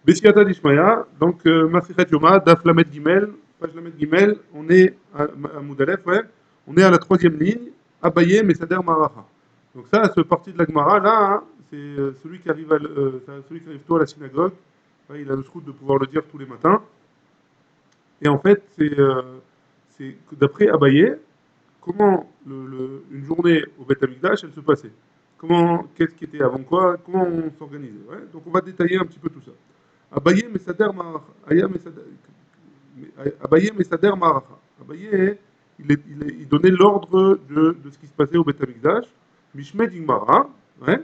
Bessiata d'Ishmaïa, donc Masichet Yoma, Daf Lamed Gimel, page Lamed Gimel, on est à Moudalef, ouais, on est à la troisième ligne, Abaye Mesader Maracha. Donc ça, ce parti de la Gemara, là, hein, c'est celui qui arrive celui qui arrive tôt à la synagogue, ouais, il a le srout de pouvoir le dire tous les matins. Et en fait, c'est d'après Abaye, comment une journée au Beth Amikdash, elle se passait. Qu'est-ce qui était avant quoi, comment on s'organisait. Ouais. Donc on va détailler un petit peu tout ça. Abaye Mesader Maracha. Abaye, il donnait l'ordre de ce qui se passait au Beth Amikdash. Mishmed Igmara, ouais,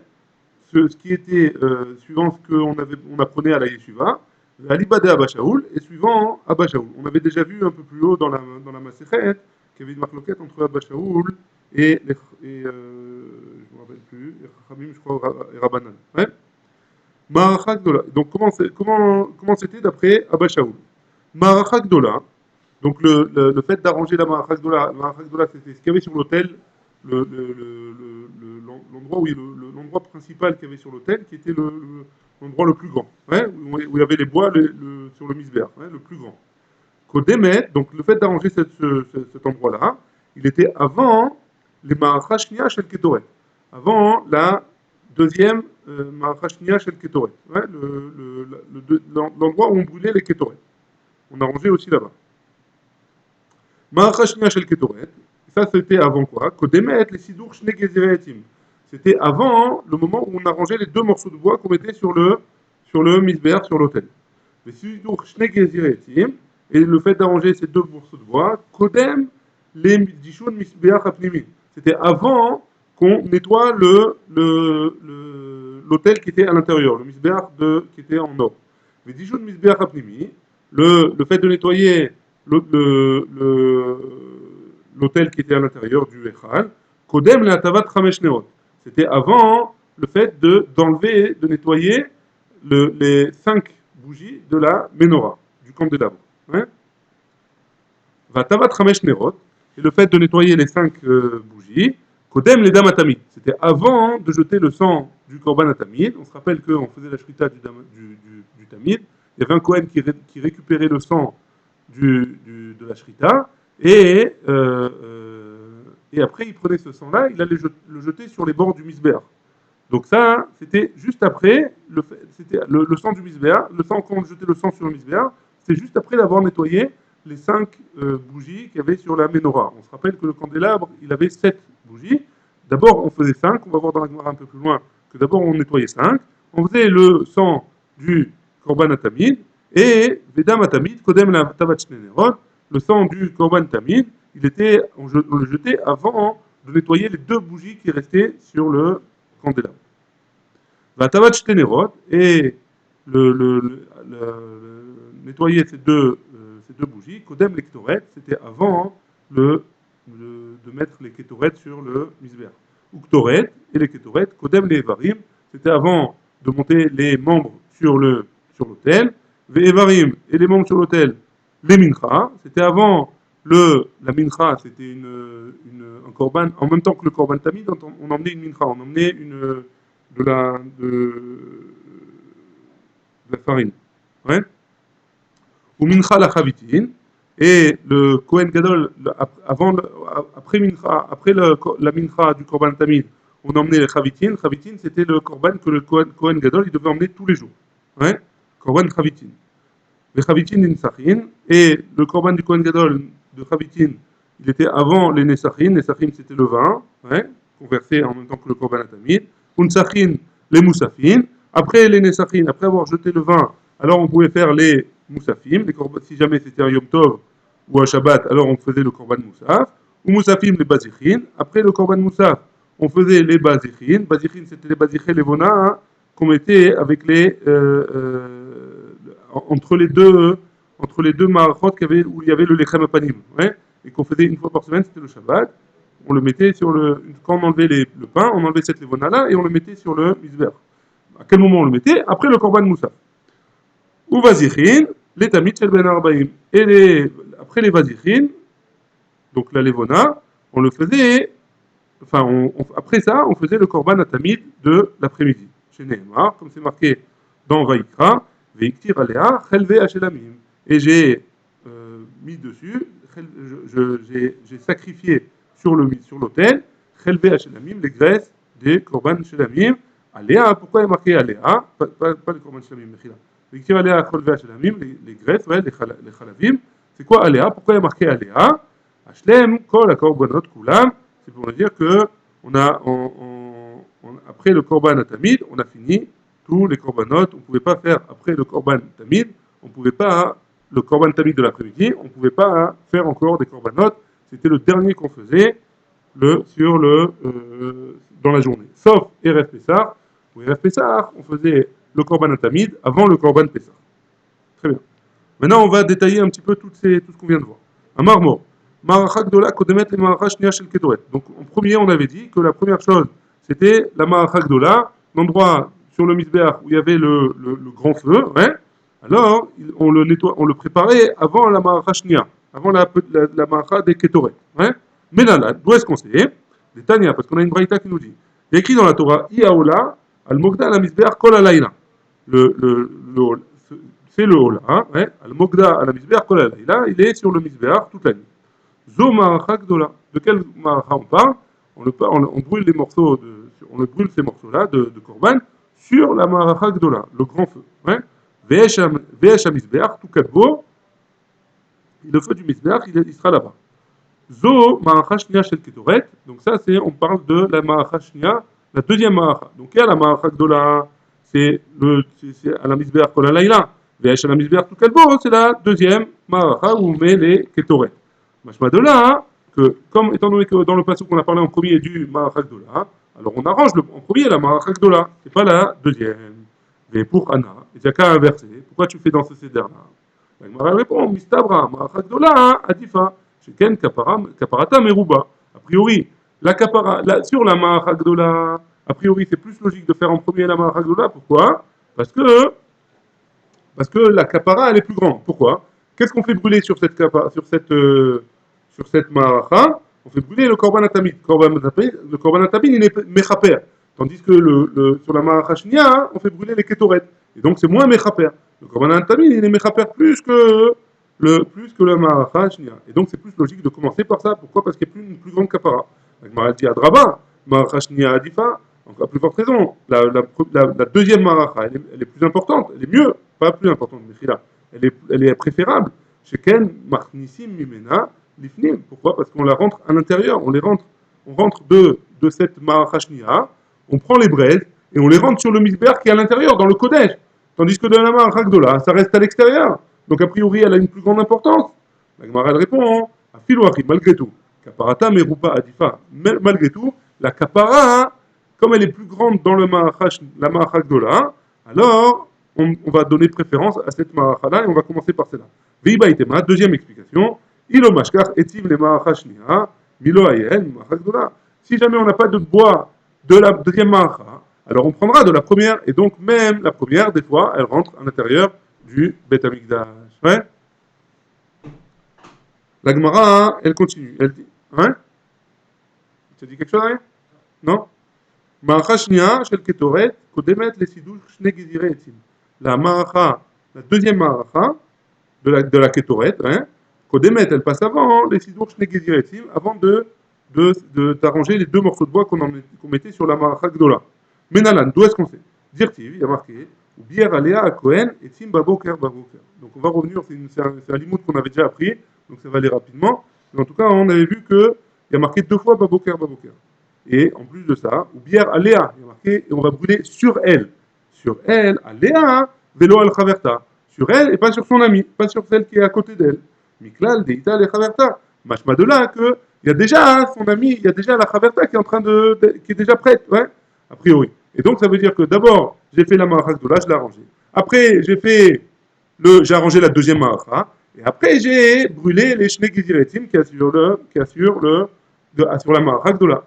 ce qui était suivant ce on apprenait à la Yeshiva, Alibade Abba Shaoul, et suivant Abba Shaoul. On avait déjà vu un peu plus haut dans la Masechet qu'il y avait une marloquette entre Abba Shaoul je ne me rappelle plus, les Chachamim, je crois, et Rabbanan. Ouais. Maracha Gdola. Donc comment c'était d'après Abba Shaoul? Maracha Gdola, donc le fait d'arranger la Maracha Gdola, c'était ce qu'il y avait sur l'autel, l'endroit l'endroit principal qu'il y avait sur l'autel, qui était l'endroit le plus grand, ouais, où il y avait les bois sur le misbéach, ouais, le plus grand. Kodemet, donc le fait d'arranger cet endroit-là, il était avant les Maracha Shnia Shel Ketoret, avant la deuxième Maracha Shnia Shel Ketoret, ouais, l'endroit où on brûlait les Ketoret. On a rangé aussi là-bas. Maracha Shnia Shel Ketoret, ça c'était avant quoi? Kodemet, les Sidour Shne Gezeretim. C'était avant le moment où on a rangé les deux morceaux de bois qu'on mettait sur le misbéach, sur l'autel. Les Sidour Shne Gezeretim, et le fait d'arranger ces deux morceaux de bois, Kodem, les Dishon Misbéach Apnimi. C'était avant qu'on nettoie l'autel qui était à l'intérieur, le misbéach qui était en or. Les Dishon Misbéach Apnimi, le fait de nettoyer l'hôtel qui était à l'intérieur du Echal, Kodem le Atavat Chamesh Neot. C'était avant le fait d'enlever, de nettoyer les 5 bougies de la menorah, du candélabre. Hein? Vatavat Chamesh Neot, et le fait de nettoyer les 5 bougies, Kodem les Damatamid. C'était avant de jeter le sang du Korban Atamid. On se rappelle qu'on faisait la shrita du Tamid. Il y avait un Kohen qui récupérait le sang de la shrita, et après il prenait ce sang-là, il allait le jeter sur les bords du misbéach. Donc ça, c'était juste après, c'était le sang du misbéach, le sang quand on jetait le sang sur le misbéach, c'est juste après d'avoir nettoyé les 5 bougies qu'il y avait sur la menorah. On se rappelle que le candélabre, il avait 7 bougies. D'abord, on faisait 5, on va voir dans la Gemara un peu plus loin que d'abord on nettoyait 5. On faisait le sang du korban atamid, et Vedam atamid, Kodem la tavat shnenerot, le sang du korban tamid, on le jetait avant de nettoyer les 2 bougies qui restaient sur le candélabre. La tavat shnenerot, et nettoyer ces deux bougies, Kodem les ketoret, c'était avant de mettre les ketoret sur le misbéach. Ou ketoret, et les ketoret, Kodem les evarim, c'était avant de monter les membres sur l'autel. Ve'evarim, et les membres sur l'autel, les mincha, c'était avant la mincha, c'était un korban, en même temps que le korban tamid, on emmenait une mincha, on emmenait de la farine. Ouais. Ou mincha la chavitin, et le Kohen Gadol, après la mincha du korban tamid, on emmenait les chavitin. Chavitin, c'était le korban que le Kohen Gadol, il devait emmener tous les jours. Ouais. Korban chavitin. Les chavitin ninsachin, et le korban du Kohen Gadol de chavitin, il était avant les nesachin. Nesachin, c'était le vin, ouais, qu'on versait en même temps que le korban atamid. Unsachin, les moussafin. Après les nesachin, après avoir jeté le vin, alors on pouvait faire les moussafim. Si jamais c'était un yom tov ou un shabbat, alors on faisait le korban moussaf. Ou moussafim, les bazichin. Après le korban moussaf, on faisait les bazichin. Bazichin, c'était les bazichin, les vona, hein, qu'on mettait avec entre les deux marachot où il y avait le lechem apanim, ouais, et qu'on faisait une fois par semaine, c'était le Shabbat. On le mettait quand on enlevait le pain, on enlevait cette levona là et on le mettait sur le misber. À quel moment on le mettait? Après le korban moussa. Ou vazichin, les tamid shel ben arbaim. Et après les vazichin, donc la levona, on le faisait, après ça, on faisait le korban atamid de l'après-midi. Chez Nehemar, comme c'est marqué dans Vaïkra, Veiktir Aléa, Chelve Hachelamim. Et j'ai mis dessus, j'ai sacrifié sur l'autel, Chelve Hachelamim, les graisses des Korban Shelamim. Aléa, pourquoi il est marqué Aléa? Pas les Korban Shelamim, Mechila. Veiktir Aléa, Chelve Hachelamim, les graisses, ouais, les Chalavim. C'est quoi Aléa? Pourquoi il est marqué Aléa? Hashlem, Kol, la Korbanot, Kulam. C'est pour dire que après le Korban Tamid, on a fini tous les Korbanot. On ne pouvait pas faire après le Korban Tamid, on ne pouvait pas, le Korban Tamid de l'après-midi, on ne pouvait pas faire encore des Korbanot. C'était le dernier qu'on faisait dans la journée. Sauf Erev Pessah. Pour Erev Pessah, on faisait le Korban Tamid avant le Korban Pessah. Très bien. Maintenant, on va détailler un petit peu tout ce qu'on vient de voir. Un marmor. Maracha Gdola, Kodemet et Maracha Shnia Shel Ketoret. Donc, en premier, on avait dit que la première chose, c'était la Maracha Gdola, l'endroit sur le Misbeach où il y avait le grand feu. Ouais. Alors, on le préparait avant la Maracha Shnia, avant la Maracha des Ketoret. Ouais. Mais là, d'où est-ce qu'on sait? Des Tania, parce qu'on a une braïta qui nous dit. Il y a écrit dans la Torah, Iaola, Al-Mogda, la Misbeach, Kol Alayla. C'est le Ola, hein, ouais. Al-Mogda à la Misbeach, Kol Alayla, il est sur le Misbeach toute la nuit. Zo Maracha Gdola. De quel Maracha on parle? On brûle on brûle ces morceaux-là de Korban sur la Maracha Gdola, le grand feu. Ouais. Ve'esh Misbeach, tout Kadbo, le feu du Misbeach, il sera là-bas. Zo Maracha Shnia Shel Ketoret. Donc ça, on parle de la Maracha Shnia, la deuxième Maracha. Donc il y a la Maracha Gdola, c'est à la Misbeach Kol Alayla. Ve'esh à la Misbeach, tout Kadbo, c'est la deuxième Maracha où on met les Ketoret. Machma de là, que comme étant donné que dans le passage qu'on a parlé en premier du Marachak Dola, alors on arrange en premier la Marachak Dola, c'est pas la deuxième. Mais pour Anna, il n'y a qu'à inverser. Pourquoi tu fais dans ce céder-là? La Gemara répond, Mistabra, Marachak Dola, Adifa, Sheken Kaparata Meruba. A priori, sur la Marachak Dola, a priori c'est plus logique de faire en premier la Marachak Dola. Pourquoi? Parce que la kapara elle est plus grande. Pourquoi? Qu'est-ce qu'on fait brûler sur cette maracha? On fait brûler le korban atamid. Le korban atamid il est mechaper. Tandis que sur la maracha shnia, on fait brûler les ketoret. Et donc c'est moins mechaper. Le korban atamid il est mechaper plus que le maracha shnia. Et donc c'est plus logique de commencer par ça. Pourquoi? Parce qu'il y a une plus grande kapara. La Gemara dit adraba, maracha shnia adifa. Donc à plus forte raison, la deuxième maracha, elle est plus importante, elle est mieux, pas plus importante, mais elle est préférable. Sheken machnissim mimena lifnim. Pourquoi? Parce qu'on la rentre à l'intérieur, on rentre de cette maracha shnia, on prend les braises et on les rentre sur le misber qui est à l'intérieur, dans le kodesh. Tandis que de la maracha gdola, ça reste à l'extérieur. Donc a priori, elle a une plus grande importance. La Gemara elle répond, à filouachi, malgré tout, kaparata merupa adifa, malgré tout, la kapara, comme elle est plus grande dans la Maracha Gdola, alors on va donner préférence à cette Maracha-là et on va commencer par celle-là. Viba itema, deuxième explication, ilo mashkar etiv le Maracha Shnia, milo ayel, Maracha Gdola. Si jamais on n'a pas de bois de la deuxième Maracha, alors on prendra de la première, et donc même la première, des fois, elle rentre à l'intérieur du Bet Amikdash. Ouais. La Gemara, elle continue. Elle dit, hein? Tu as dit quelque chose, hein? Non? Maracha Shnia, Shel Ketoret, Kodemet, les Sidouch, Shne Gezire Etim. La Maracha, la deuxième Maracha de la Ketoret, hein, Kodemet, elle passe avant les Sidouch, Shne Gezire Etim, avant d'arranger les deux morceaux de bois qu'on mettait sur la Maracha Gdola. Menalan, d'où est-ce qu'on sait? Dirtiv, il y a marqué, ou Bier Aléa à Kohen, Etim Baboker Baboker. Donc on va revenir, c'est un limoud qu'on avait déjà appris, donc ça va aller rapidement. Mais en tout cas, on avait vu qu'il y a marqué deux fois Baboker Baboker. Et en plus de ça, ou bière aléa, il y a marqué, et on va brûler sur elle. Sur elle, aléa, vélo al chaverta. Sur elle et pas sur son ami, pas sur celle qui est à côté d'elle. Miklal, deita, le chaverta. Machma de là que, il y a déjà son ami, il y a déjà la chaverta qui est déjà prête, ouais, a priori. Et donc ça veut dire que d'abord, j'ai fait la maracha de là, je l'ai arrangée. Après, j'ai arrangé la deuxième maracha. Et après, j'ai brûlé les shnei giziretim qui assurent la maracha de là.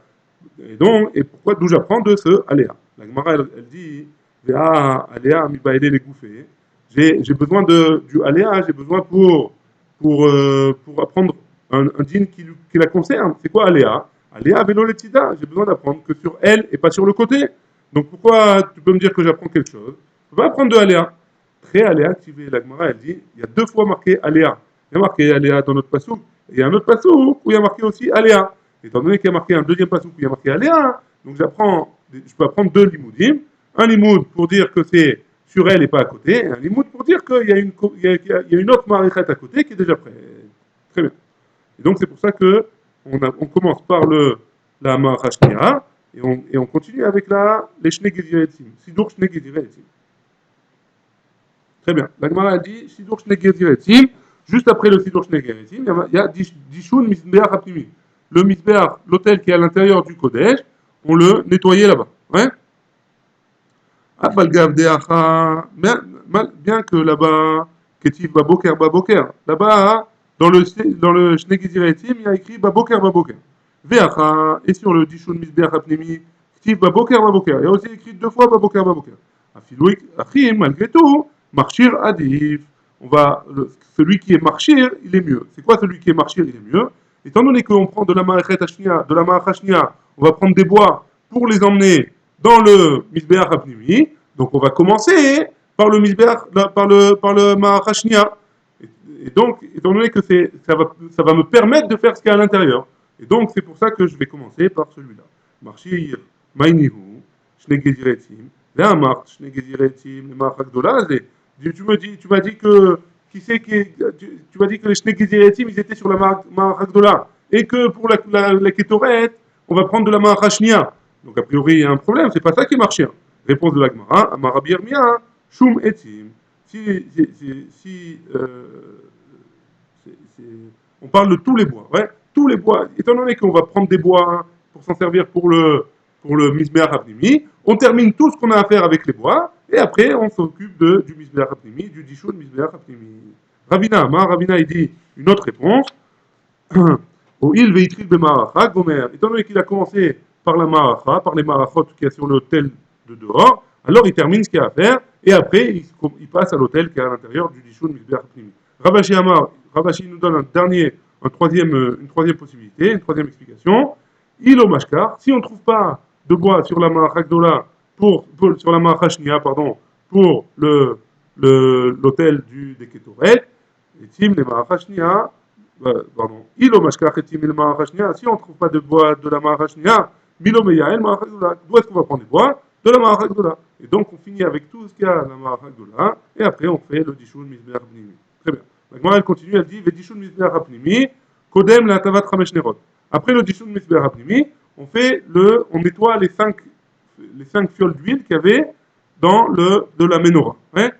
Et pourquoi, d'où j'apprends de ce aléa. La Gemara, elle dit, aléa, mi baïlé les gouffés. J'ai besoin du aléa, j'ai besoin pour apprendre un dîne qui la concerne. C'est quoi aléa? Aléa, vélo letida. J'ai besoin d'apprendre que sur elle et pas sur le côté. Donc pourquoi tu peux me dire que j'apprends quelque chose? Je peux pas apprendre de aléa. très aléa activé. La Gemara, elle dit, il y a 2 fois marqué aléa. Il y a marqué aléa dans notre passouk, et il y a un autre passouk où il y a marqué aussi aléa. Étant donné qu'il y a marqué un deuxième passouk où il y a marqué aléa, donc je peux apprendre 2 limoudim. Un limoud pour dire que c'est sur elle et pas à côté, et un limoud pour dire qu'il y a une autre marichet à côté qui est déjà prête. Très bien. Et donc c'est pour ça que on commence par la marachnia, et on continue avec les Shnei Geziretim. Sidur Shnei Geziretim. Très bien. La Gemara a dit Sidur Shnei Geziretim. Juste après le Sidur Shnei Geziretim, il y a Dishun Mizbeach Hapnimi. Le Mizbeach, l'hôtel qui est à l'intérieur du Kodesh, on le nettoyait là-bas. Ouais. Bien que là-bas, Ketiv Baboker Baboker, là-bas, dans le Shnei Geziretim, il y a écrit Baboker Baboker. Veacha, et sur le Dishun Mizbeach Hapnimi, Ketiv Baboker Baboker. Il y a aussi écrit 2 fois Baboker Baboker. Afilouik Achim, malgré tout, Marchir Adif. Celui qui est marchir, il est mieux. C'est quoi celui qui est marchir, il est mieux? Étant donné qu'on prend de la Marachet Hashnia, de la Marachashnia, on va prendre des bois pour les emmener dans le Misbeach Hapnimi. Donc on va commencer par le Misbeach, par le Marachashnia. Et donc, étant donné que ça va me permettre de faire ce qu'il y a à l'intérieur. Et donc c'est pour ça que je vais commencer par celui-là. Marchir Mainihu, Shnei Geziretim. Là, March, Shnei Geziretim, le Marach Gdola, tu m'as dit que tu m'as dit que les Shnei Geziretim, ils étaient sur la Marach Gdola, et que pour la Ketoret, on va prendre de la Marachashnia. Donc a priori, il y a un problème, c'est pas ça qui est marché. Réponse de la Gemara, Amarabi Yirmiyah, Shum Etim. On parle de tous les bois, ouais, tous les bois. Étant donné qu'on va prendre des bois pour s'en servir pour le Misbeach Hapnimi, on termine tout ce qu'on a à faire avec les bois, et après on s'occupe du Misbeach Hapnimi, du Dishun Misbeach Hapnimi. Ravina, il dit une autre réponse. Au il veitril b'maracha, gomer. Étant donné qu'il a commencé par la maracha, par les marachot qui est sur l'hôtel de dehors, alors il termine ce qu'il y a à faire, et après il passe à l'hôtel qui est à l'intérieur du Dishun Misbeach Hapnimi. Ravashi nous donne une troisième possibilité, une troisième explication. Il au mashkar, si on ne trouve pas de bois sur la marachagdola sur la marachashnia, pardon, pour l'hôtel des Ketoret, et tim les marachashnia, pardon, il au mashkar et tim les marachashnia, si on ne trouve pas de bois de la marachashnia, milo meyael marachagdola, d'où est-ce qu'on va prendre des bois? De la marachagdola. Et donc on finit avec tout ce qu'il y a à la marachagdola, et après on fait le dishun misbeach pnimi. Très bien. La Gemara elle continue, elle dit Vedishun misbeach pnimi, kodem la tavat chamesh nerot. Après le dishun misbeach pnimi, on nettoie les cinq fioles d'huile qu'il y avait de la menorah. Hein?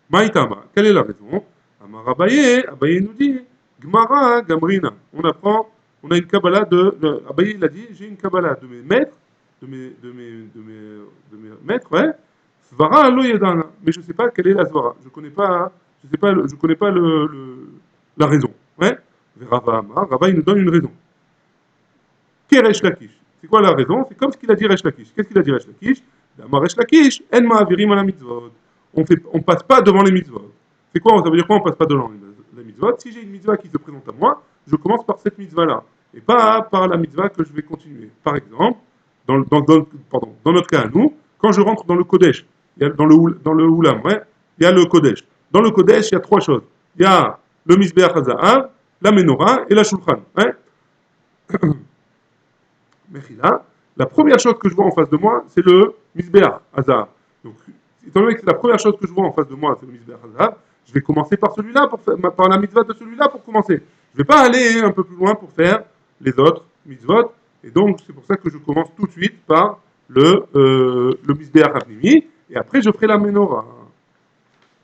Maïtama, quelle est la raison? Amar Abaye nous dit Gmara Gamrina. On a une Kabbalah Abaye il a dit j'ai une Kabbalah de mes maîtres, maîtres, ouais. Svara lo yedana. Mais je ne sais pas quelle est la Svara. Je connais pas la raison. Ouais. Rava il nous donne une raison. Keresh Lakish. C'est quoi la raison? C'est comme ce qu'il a dit Resh Lakish. Qu'est-ce qu'il a dit Resh Lakish? Resh Lakish, en ma'avirim ala mitzvot. On passe pas devant les mitzvot. C'est quoi? Ça veut dire quoi on passe pas devant les mitzvot? Si j'ai une mitzvah qui se présente à moi, je commence par cette mitzvah-là. Et pas par la mitzvah que je vais continuer. Par exemple, dans notre cas à nous, quand je rentre dans le Kodesh, dans le Oulam, ouais, il y a le Kodesh. Dans le Kodesh, il y a 3 choses. Il y a le Mizbeach HaZahav, la Menorah et la Shulchan. Ouais. Mechila, la première chose que je vois en face de moi, c'est le Mizbeach Hazahav. Donc, étant donné que c'est la première chose que je vois en face de moi, c'est le Mizbeach Hazahav, je vais commencer par celui-là, par la mitzvah de celui-là pour commencer. Je ne vais pas aller un peu plus loin pour faire les autres mitzvot. Et donc, c'est pour ça que je commence tout de suite par le Mizbeach Hapnimi, et après je ferai la Menorah.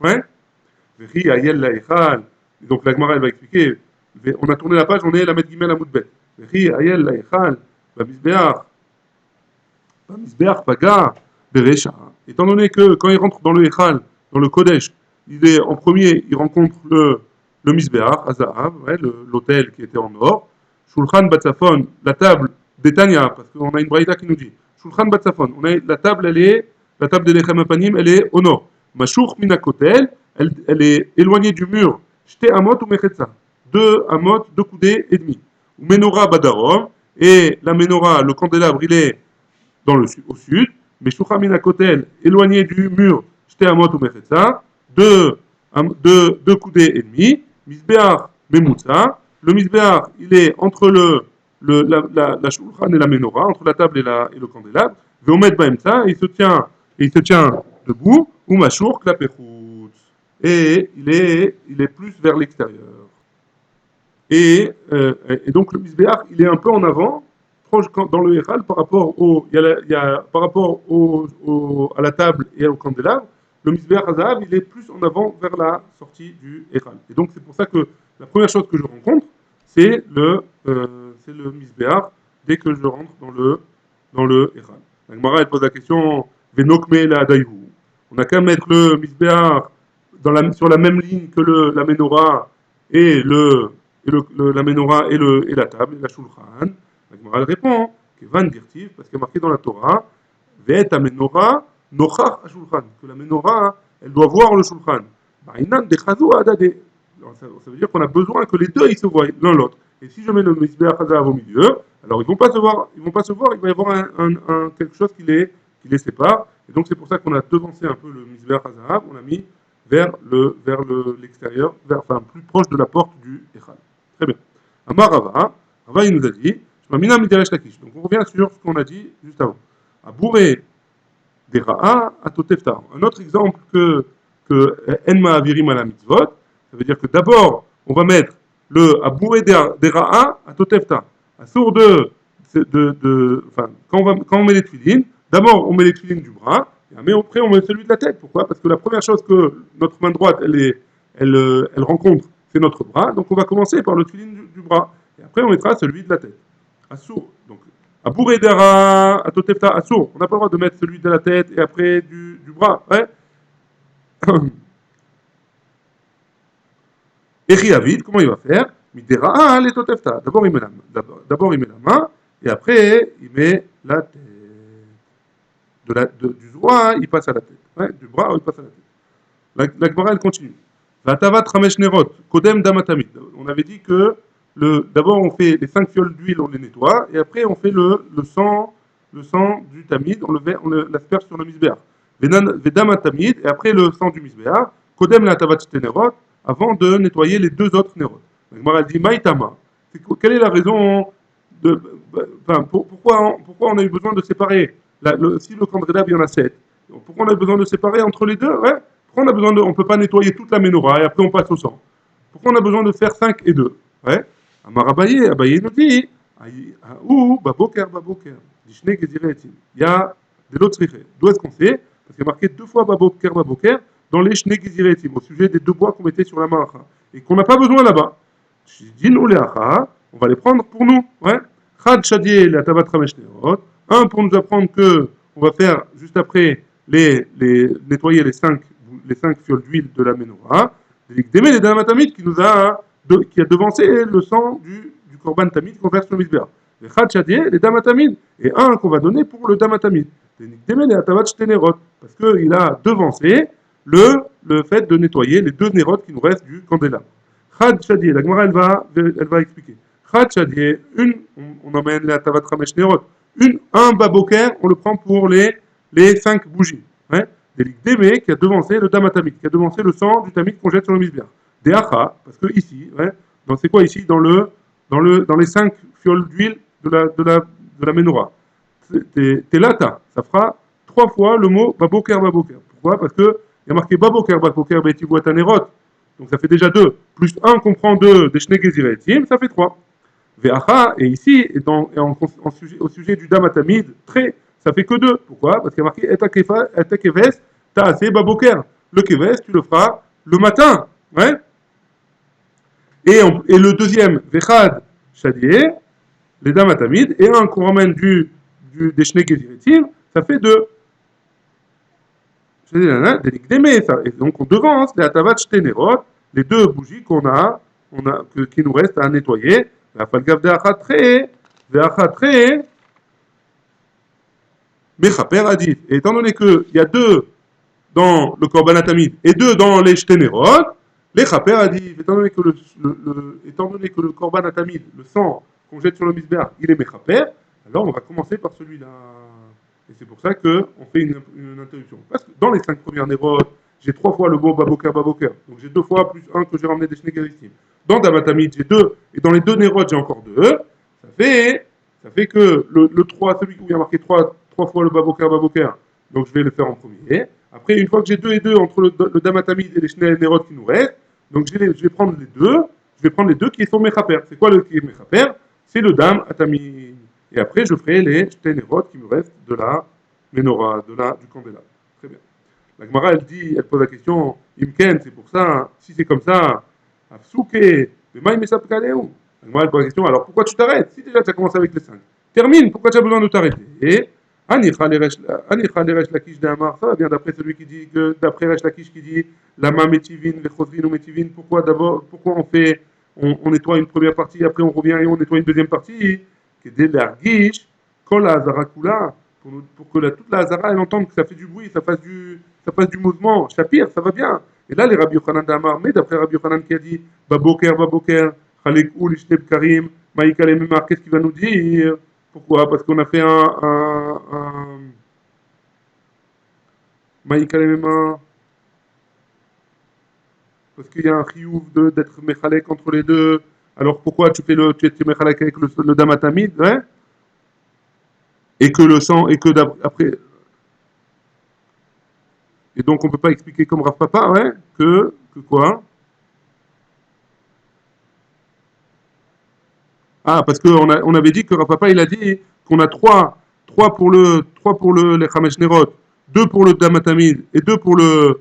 Ouais. Vechi Ayel Laïchal. Donc, la Gemara, elle va expliquer. On a tourné la page, on est la Medgimel à Moudbet. Vechi Ayel Laïchal. Bamizbeach Paga Beresha. Étant donné que quand il rentre dans le Echal, dans le Kodesh, en premier, il rencontre le Mizbeach, Hazahav, ouais, l'autel qui était en or. Shulchan Batsafon, la table d'Etania, parce qu'on a une braïda qui nous dit. Shulchan Batsafon, la table de l'Echem Apanim, elle est au nord. Mashour Minakotel, elle est éloignée du mur. Shte Amot ou Mechetza. 2 Amot, 2 coudées et demi. Menorah Badarom. Et la menorah, le candélabre, il est au sud, mais Shouchamina Kotel, éloigné du mur, Shte Amot ou Mechetza, deux coudées et demi, Misbeach Memutza. Le Misbeach, il est entre la shulchan et la menorah, entre la table et le candélabre. Veomet Baemtza, il se tient debout, ou Machour Klapechut. Et il est plus vers l'extérieur. Et donc le Misbéach, il est un peu en avant, proche dans le Héral par rapport, par rapport à la table et au candélabre. Le Misbéach Hazav, il est plus en avant vers la sortie du Héral. Et donc c'est pour ça que la première chose que je rencontre, c'est le Misbéach dès que je rentre dans le Héral. La Gemara, elle pose la question Venokme la Daïhu. On n'a qu'à mettre le Misbéach sur la même ligne que la Menorah et la menorah et la table, et la shulchan. La Gemara elle répond, Kevan Dirtiv, parce qu'il est marqué dans la Torah, Ve'et menorah nochach shulchan, que la menorah, elle doit voir le shulchan. Ba'inan dechazu adade. Ça veut dire qu'on a besoin que les deux ils se voient l'un l'autre. Et si je mets le misbeach hazav au milieu, alors ils vont pas se voir, il va y avoir quelque chose qui les sépare. Et donc c'est pour ça qu'on a devancé un peu le misbeach hazav, on l'a mis vers l'extérieur, enfin plus proche de la porte du Echal. Très bien. Amar Rava, Rava il nous a dit, Shmamina Mideresh Lakish. Donc on revient sur ce qu'on a dit juste avant. Abouré des Ra'a à Totefta. Un autre exemple que Enma Avirim à la mitzvot, ça veut dire que d'abord on va mettre le Abouré des Ra'a à Totefta. À sourd enfin, quand on met les tuilines, d'abord on met les tuilines du bras, mais après on met celui de la tête. Pourquoi? Parce que la première chose que notre main droite elle rencontre, c'est notre bras. Donc on va commencer par le tuiline du bras. Et après on mettra celui de la tête. Assour. Donc, Abouré d'Ara, Atotefta, Assour. On n'a pas le droit de mettre celui de la tête et après du bras. Ouais. Et Riavid, comment il va faire? Midera, les Totefta. D'abord il met la main et après il met la tête. Du droit, il passe à la tête. Ouais, du bras, il passe à la tête. La Gemara, elle continue. La tavat ramesh nerot, kodem damatamid. On avait dit que d'abord on fait les 5 fioles d'huile, on les nettoie, et après on fait le sang du tamid, on l'asperge sur le misbéar. Vedamatamid, et après le sang du misbéar, kodem la tavat nerot, avant de nettoyer les deux autres nerot. La Gemara dit maïtama. Quelle est la raison pourquoi on a eu besoin de séparer si le candélabre, il y en a 7, pourquoi on a besoin de séparer entre les deux? Ouais. Pourquoi on ne peut pas nettoyer toute la menorah et après on passe au sang? Pourquoi on a besoin de faire 5 et 2? Ouais. Amar Abaye nous dit, ou baboker, dishne geziretim. Il y a de l'autre riche. D'où est-ce qu'on sait? Parce qu'il y a marqué 2 fois baboker dans les shne geziretim, au sujet des 2 bois qu'on mettait sur la maracha et qu'on n'a pas besoin là-bas. On va les prendre pour nous. Ouais. Chad shadier la tabat ramesh neot. Un pour nous apprendre que on va faire juste après nettoyer les 5 fioles d'huile de la menorah. D'aimer les damatamid qui a devancé le sang du korban tamid qu'on verse sur le misbéach. Les chad shadier, les damatamid, et un qu'on va donner pour le damatamid. D'aimer les atavat shténerot, parce qu'il a devancé le fait de nettoyer les 2 nérotes qui nous restent du candélabre. Chad shadier, la Gemara elle va expliquer. Chad shadier, on emmène les atavat ramesh nerot. Un baboker, on le prend pour les 5 bougies. Hein? Des ligdémé qui a devancé le damatamid, qui a devancé le sang du tamid qu'on jette sur le misbéach. Des acha, parce que ici, ouais, c'est quoi ici dans les 5 fioles d'huile de la menorah. T'es lata, ça fera 3 fois le mot baboker. Pourquoi? Parce qu'il y a marqué baboker, betivoatanerot. Donc ça fait déjà 2. Plus 1 qu'on prend des shnegeziretim, ça fait 3. Ve'acha, et ici, au sujet du damatamid, ça fait que 2. Pourquoi? Parce qu'il y a marqué etakeves, ta'ase baboker. Le keves, tu le feras le matin. Ouais? Et le deuxième, vechad shadier, les damatamid, et un qu'on ramène des shnegeziretim, ça fait 2. Et donc on devance les atavat shténerot, les 2 bougies qui nous restent à nettoyer. Mechaper adif. Et étant donné qu'il y a 2 dans le korban tamid et 2 dans les shténerot, les chaper adif. Étant donné que le korban tamid, le sang qu'on jette sur le misbéach, il est mechaper, alors on va commencer par celui-là. Et c'est pour ça qu'on fait une interruption. Parce que dans les 5 premières nérotes, j'ai 3 fois le mot baboker, baboker. Donc j'ai 2 fois plus 1 que j'ai ramené des shnegaristim. Dans Damatamid, j'ai 2, et dans les 2 Nérod, j'ai encore 2. Ça fait que le 3, celui où il y a marqué 3 fois le baboker, baboker, donc je vais le faire en premier. Après, une fois que j'ai 2 et 2 entre le Damatamid et les Shnei Nérod qui nous restent, donc je vais prendre les deux. Je vais prendre les deux qui sont Mechaper. C'est quoi le qui est Mechaper? C'est le Dam Atamid. Et après, je ferai les Shnei Nérod qui me restent de la Menorah, du candélabre. Très bien. La Gemara, elle pose la question, Imken, c'est pour ça, si c'est comme ça, Afsuke, mais Maï Mesap Kaleu. La Gemara, elle pose la question, alors pourquoi tu t'arrêtes? Si déjà tu as commencé avec les 5. Termine, pourquoi tu as besoin de t'arrêter? Et Anicha Leresh Lakish de Amar, ça va bien d'après celui qui dit, d'après Resh Lakish qui dit, Lama Metivin, Vechosvin ou Metivin, pourquoi on nettoie une première partie, après on revient et on nettoie une deuxième partie? Que dès l'argish, Kol Azarakula, pour que toute la Hazara, elle entende que ça fait du bruit, ça fasse du mouvement. Shapir, ça va bien. Et là, les Rabbi Yochanan d'Amar, mais d'après Rabbi Yochanan qui a dit Baboker, Khalek Oul, Ishteb Karim, Maïka Lememar, qu'est-ce qu'il va nous dire? Pourquoi? Parce qu'on a fait un Maïka Lememar, parce qu'il y a un chiyuv d'être Mechalek entre les deux. Alors pourquoi tu es Mechalek avec le Damatamid, hein? Et que le sang, et que après. Et donc on ne peut pas expliquer comme Rav Papa, ouais, que quoi? Ah, parce qu'on avait dit que Rav Papa, il a dit qu'on a trois pour les Chamesh Nerot, 2 pour le Damatamid et 2 pour le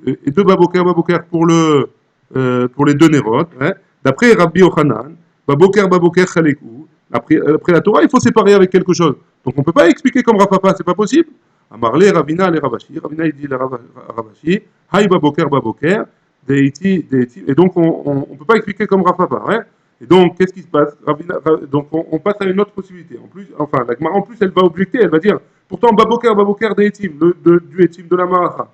et 2 Baboker pour les 2 Nerot. Ouais. D'après Rabbi Yochanan, Baboker Chalekou. Après la Torah, il faut séparer avec quelque chose. Donc on ne peut pas expliquer comme Rav Papa, c'est pas possible. Amarle Ravina les Ravashi. Ravina il dit les Ravashi. Haï Baboker. Deiti. Et donc on ne peut pas expliquer comme Rav Papa. Ouais. Et donc, qu'est-ce qui se passe? Donc, on passe à une autre possibilité. En plus, enfin, la Gemara, en plus, elle va objecter, elle va dire, pourtant, Baboker des Etim, du Etim de la Maracha,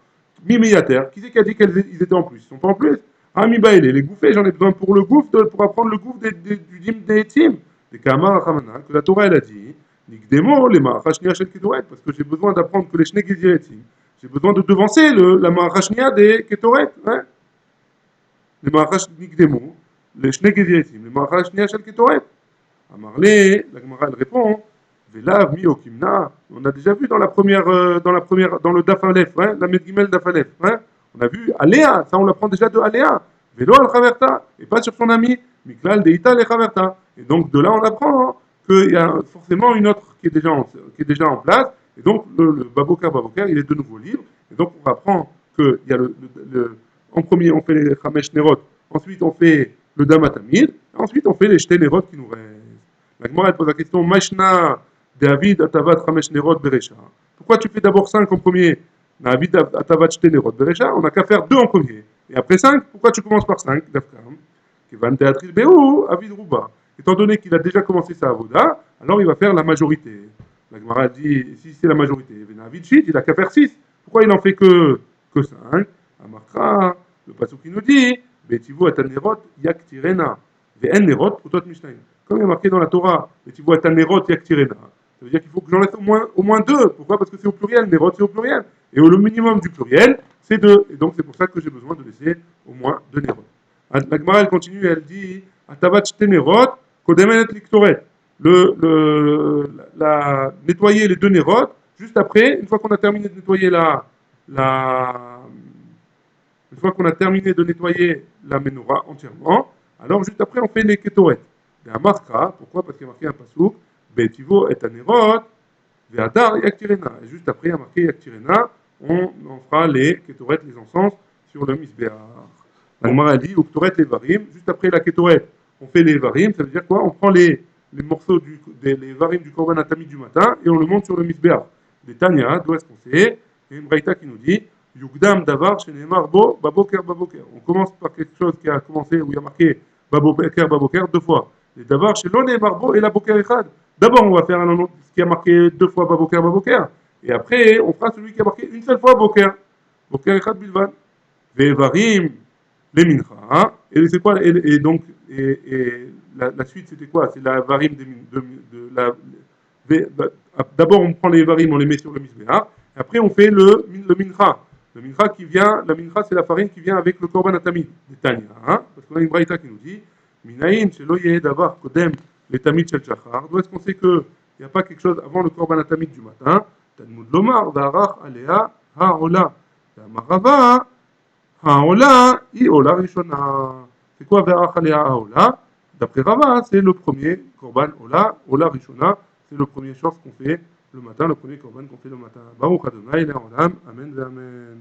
Mimiyater, qui c'est qui a dit qu'ils étaient en plus? Ils sont pas en plus. Ah, Mibaele, les gouffés, j'en ai besoin pour le gouffre, pour apprendre le gouffre du Dim des Etim. Des Kamar Hamana, que la Torah, elle a dit, Nikdemo, les Maracha Shnia Shel Ketoret, parce que j'ai besoin d'apprendre que les Shnei Etim, j'ai besoin de devancer la Maracha Shnia des Ketoret, hein? Les Maracha Nikdemo. Les Shnei Gediretim, les Maracha Shnia Shel Ketoret. Amarle, la Gemara elle répond, Velav mi okimna. On a déjà vu dans le Daf Aleph, hein, la Medgimel Daf Aleph, hein. On a vu Aléa, ça on l'apprend déjà de Aléa. Velo al Chaverta, et pas sur son ami, Miklal Deita le Chaverta. Et donc de là on apprend hein, qu'il y a forcément une autre qui est déjà en place. Et donc le Baboker, il est de nouveau libre. Et donc on apprend qu'il y a en premier on fait les Chamesh Nerot, ensuite on fait le Damatamid, ensuite on fait les Shtei Nerot qui nous restent. La Gemara elle pose la question Mashna David Atavat Chamesh Nerot Beresha. Pourquoi tu fais d'abord 5 en premier? David Atavat Shtei Nerot Beresha, on n'a qu'à faire 2 en premier. Et après 5, pourquoi tu commences par 5? Dafkam. Kevan Teatriz Beou, Avid Rouba. Étant donné qu'il a déjà commencé sa Avoda, alors il va faire la majorité. La Gemara dit si c'est la majorité, David Shit, il n'a qu'à faire 6. Pourquoi il n'en fait que 5? Amarkra, le passage qui nous dit Betivu Atanerot Yaktirena. Ve'en Nerot Prutot Mishnayim. Comme il y a marqué dans la Torah, Betivu Atanerot Yaktirena. Ça veut dire qu'il faut que j'en laisse au moins 2. Pourquoi? Parce que c'est au pluriel, Nerot c'est au pluriel. Et le minimum du pluriel, c'est 2. Et donc c'est pour ça que j'ai besoin de laisser au moins 2 Nerot. La Gemara elle continue, elle dit Atavat Shte Nerot, Kodemenet Liktoret. Nettoyer les 2 Nerot, juste après, une fois qu'on a terminé de nettoyer une fois qu'on a terminé de nettoyer la menorah entièrement, alors juste après on fait les ketoret. Et à Markra, pourquoi? Parce qu'il y a marqué un pasouk, Betivo et Anerot, Ve'adar Yaktirena. Et juste après il y a marqué Yaktirena, on fera les ketoret, les encens, sur le misbéach. La Gemara a dit, Uktoret les varim, juste après la ketoret, on fait les varim, ça veut dire quoi? On prend les morceaux les varim du korban atami du matin et on le monte sur le misbéach. Des Tanya, d'où est-ce qu'on sait? Il y a une braïta qui nous dit, Yugdam davar shenemar bo baboker. On commence par quelque chose qui a commencé où il y a marqué baboker 2 fois. Les davar chez l'onemar bo et la boker echad. D'abord on va faire ce qui a marqué 2 fois baboker. Et après on fera celui qui a marqué une seule fois boker echad bilvan. Vevarim les mincha. Et c'est quoi? Et donc la suite c'était quoi? C'est la varim de la. D'abord on prend les varim, on les met sur le misbéach. Après on fait le mincha. La mincha c'est la farine qui vient avec le korban atamid. Les tania, hein, parce qu'on a une braïta qui nous dit, minaïn, shelo yeh davar kodem les tamid shel shachar. D'où est-ce qu'on sait qu'il n'y a pas quelque chose avant le korban atamid du matin? Talmud lomar, varach alea ha'ola. La marava, ha'ola, i ola rishona. C'est quoi varach alea ha'ola? D'après Rava, c'est le premier korban ola, ola rishona. C'est le premier chose qu'on fait le matin, le premier korban qu'on fait le matin. Baruch Adonai, Le'olam, Amen, Amen.